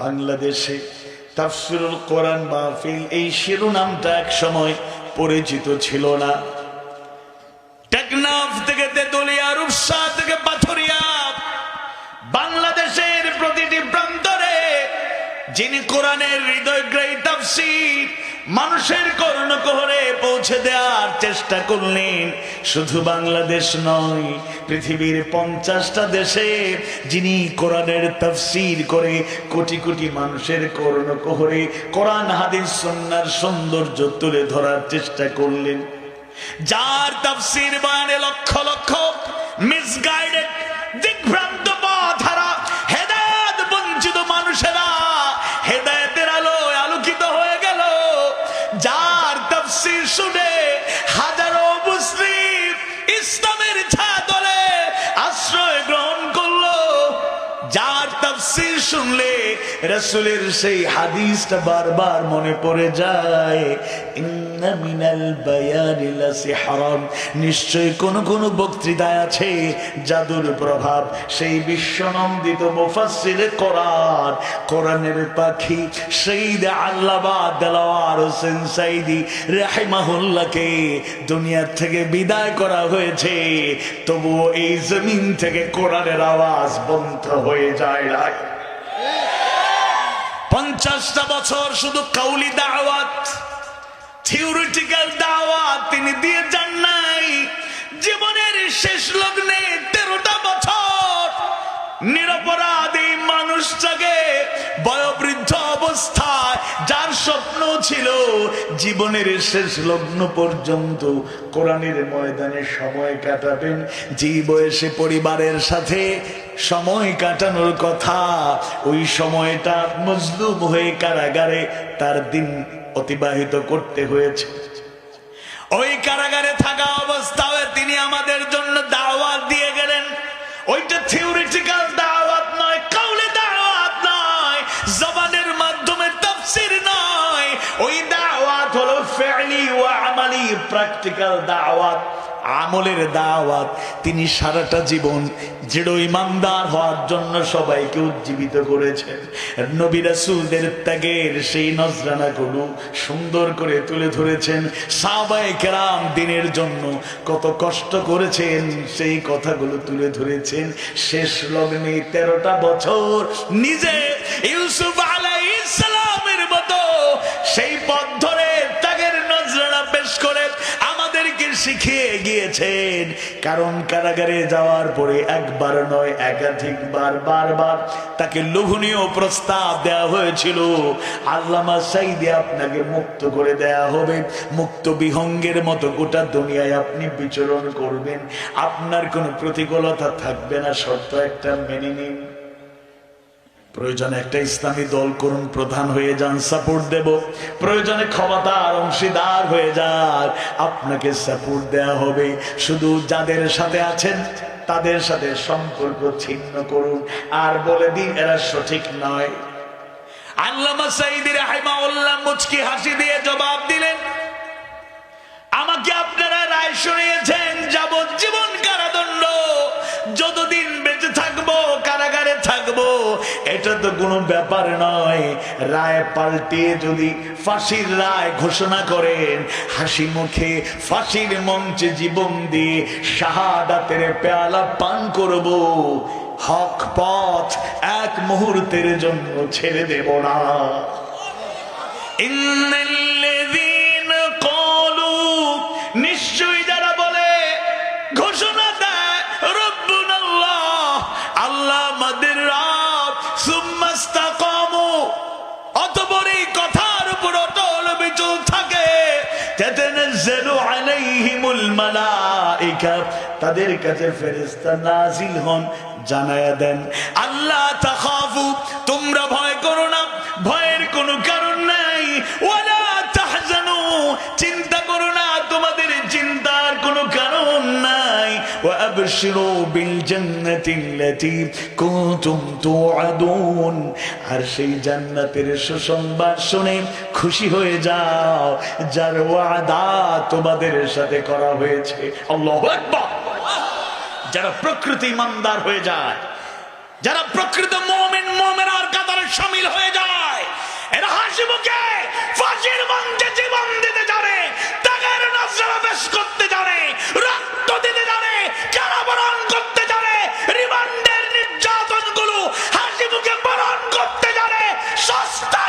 বাংলাদেশে তাফসিরুল কোরআন মাহফিল এই শিরোনামটা এক সময় পরিচিত ছিল না। টেকনাফ থেকে তেতুলিয়া, রূপসা থেকে পাথরিয়া, বাংলাদেশের প্রতিটি প্রান্তরে যিনি কোরআনের হৃদয়গ্রাহী তাফসীর মানুষের কর্ণকুহরে পৌঁছে দেওয়ার চেষ্টা করলেন, শুধু বাংলাদেশ নয়, পৃথিবীর 50টা দেশে যিনি কোরআনের তাফসীর করে কোটি কোটি মানুষের কর্ণকুহরে কোরআন হাদিস সুন্নাহর সৌন্দর্য তুলে ধরার চেষ্টা করলেন, যার তাফসীর বয়ানে লক্ষ লক্ষ মিসগাইডেড দিকভ্রান্ত পথহারা হেদায়েত বঞ্চিত মানুষেরা হেদায়েতের আলোয় আলোকিত হয়ে গেল, যার তাফসীর শুনে হাজারো মুসলিম ইসলামের ছায়াতলে আশ্রয় গ্রহণ করলো, যার তাফসীর শুনলে রাসূলের সেই হাদিসটা বারবার মনে পড়ে যায়, ইন্না মিনাল বায়ানি লাসিহরান, নিশ্চয় কোন কোন বক্তৃতায় আছে জাদুর প্রভাব। সেই বিশ্বনন্দিত মুফাসসিরে কোরআন, কোরআনের পাখি শহীদ আল্লামা দেলাওয়ার হোসেন সাঈদী রাহিমাহুল্লাহকে দুনিয়া থেকে বিদায় করা হয়েছে, তবুও এই জমিন থেকে কোরআনের আওয়াজ বন্ধ হয়ে যায় না। 50টা বছর শুধু কাউলি দাওয়াত, থিওরিটিক্যাল দাওয়াত তিনি দিয়ে যান নাই। জীবনের শেষ লগ্নে 13টা বছর নিরপরাধী মানুষটাকে বয়োবৃদ্ধ অবস্থায়, যার স্বপ্ন ছিল জীবনের শেষ লগ্ন পর্যন্ত কোরআনের ময়দানে সময় কাটাবেন, যে বয়সে পরিবারের সাথে সময় কাটানোর কথা, ওই সময়টা মজলুম হয়ে কারাগারে তার দিন অতিবাহিত করতে হয়েছে। ওই কারাগারে থাকা অবস্থায় তিনি আমাদের জন্য দাওয়াত দিয়ে গেলেন। ওইটা থিওরিটিক্যাল দাওয়াত নয়, কাউলে দাওয়াত নয়, জবানের মাধ্যমে তাফসীর নয়, ওই দাওয়াত হলো ফি'লি ওয়া আমালি, প্র্যাকটিক্যাল দাওয়াত, আমলের দাওয়াত। তিনি সারাটা জীবন দৃঢ় ইমানদার হওয়ার জন্য সবাইকে উজ্জীবিত করেছেন। নবী রাসূলদের ত্যাগের সেই নজরানাগুলো সুন্দর করে তুলে ধরেছেন। সাহাবায়ে কেরাম দিনের জন্য কত কষ্ট করেছেন সেই কথাগুলো তুলে ধরেছেন। শেষ লগ্নে 13টা বছর নিজে ইউসুফ আলাইহিস সালামের মতো সেই পথ ধরে ত্যাগের নজরানা পেশ করে আমাদেরকে শিখিয়ে গিয়েছেন। কারণ কারাগারে যাওয়ার পরে একবার নয়, একাধিকবার বারবার তাকে লোভনীয় প্রস্তাব দেওয়া হয়েছিল, আল্লামা সাঈদী আপনাকে মুক্ত করে দেয়া হবে, মুক্ত বিহঙ্গের মতো গোটা দুনিয়ায় আপনি বিচরণ করবেন, আপনার কোনো প্রতিকূলতা থাকবে না, শর্ত একটা মেনে নিন। প্রয়োজনে একটা ইসলামী দল করুন, প্রধান হয়ে যান, সাপোর্ট দেব। প্রয়োজনে ক্ষমতার অংশীদার হয়ে যান, আপনাকে সাপোর্ট দেয়া হবে। শুধু যাদের সাথে আছেন তাদের সাথে সম্পর্ক ছিন্ন করুন, আর বলে দিন এরা সঠিক নয়। আল্লামা সাঈদী রাহিমাহুল্লাহ মুচকি হাসি দিয়ে জবাব দিলেন, আমাকে আপনারা রায় শুনিয়েছেন যাবজ্জীবন কারাদণ্ড, যতদিন বেঁচে থাকবো কারাগারে থাকবো, এটা তো কোনো ব্যাপার নয়। রায় পাল্টিয়ে যদি ফাঁসির রায় ঘোষণা করেন, হাসি মুখে ফাঁসির মঞ্চে জীবন দিয়ে শাহাদাতের পেয়ালা পান করব, হক পথ এক মুহূর্তের জন্য ছেড়ে দেব না। ইন্নাল্লাযীনা ক্বালু, নিশ্চয়ই যারা বলে, ঘোষণা দেয় রব্বুনাল্লাহ, আল্লাহ আমাদের রব, সুম্মা ইসতাকামু, অতঃপর এই কথার উপর অটল বিচল থাকে, তাতানাজ্জালু আলাইহিমুল মালায়েকা, তাদের কাছে ফেরেশতা নাজিল হন, জানায়া দেন, আল্লাহ তাখাফু, তোমরা ভয় করো না, ভয়ের কোনো কারণ নাই, ওয়ালা তাহজানু, চিন্তা করো না, তোমাদের চিন্তার কোনো কারণ নাই, ওয়া আবশিরু বিল জান্নাতিল্লাতী কুনতুম তুআদুন, আর সেই জান্নাতের সুসংবাদ শুনে খুশি হয়ে যাও, যার ওয়াদা তোমাদের সাথে করা হয়েছে। আল্লাহু আকবার। যারা প্রকৃত ইমানদার হয়ে যায়, যারা প্রকৃত মুমিন মুমিনার কাতারে শামিল হয়ে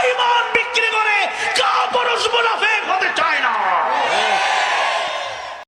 ইমান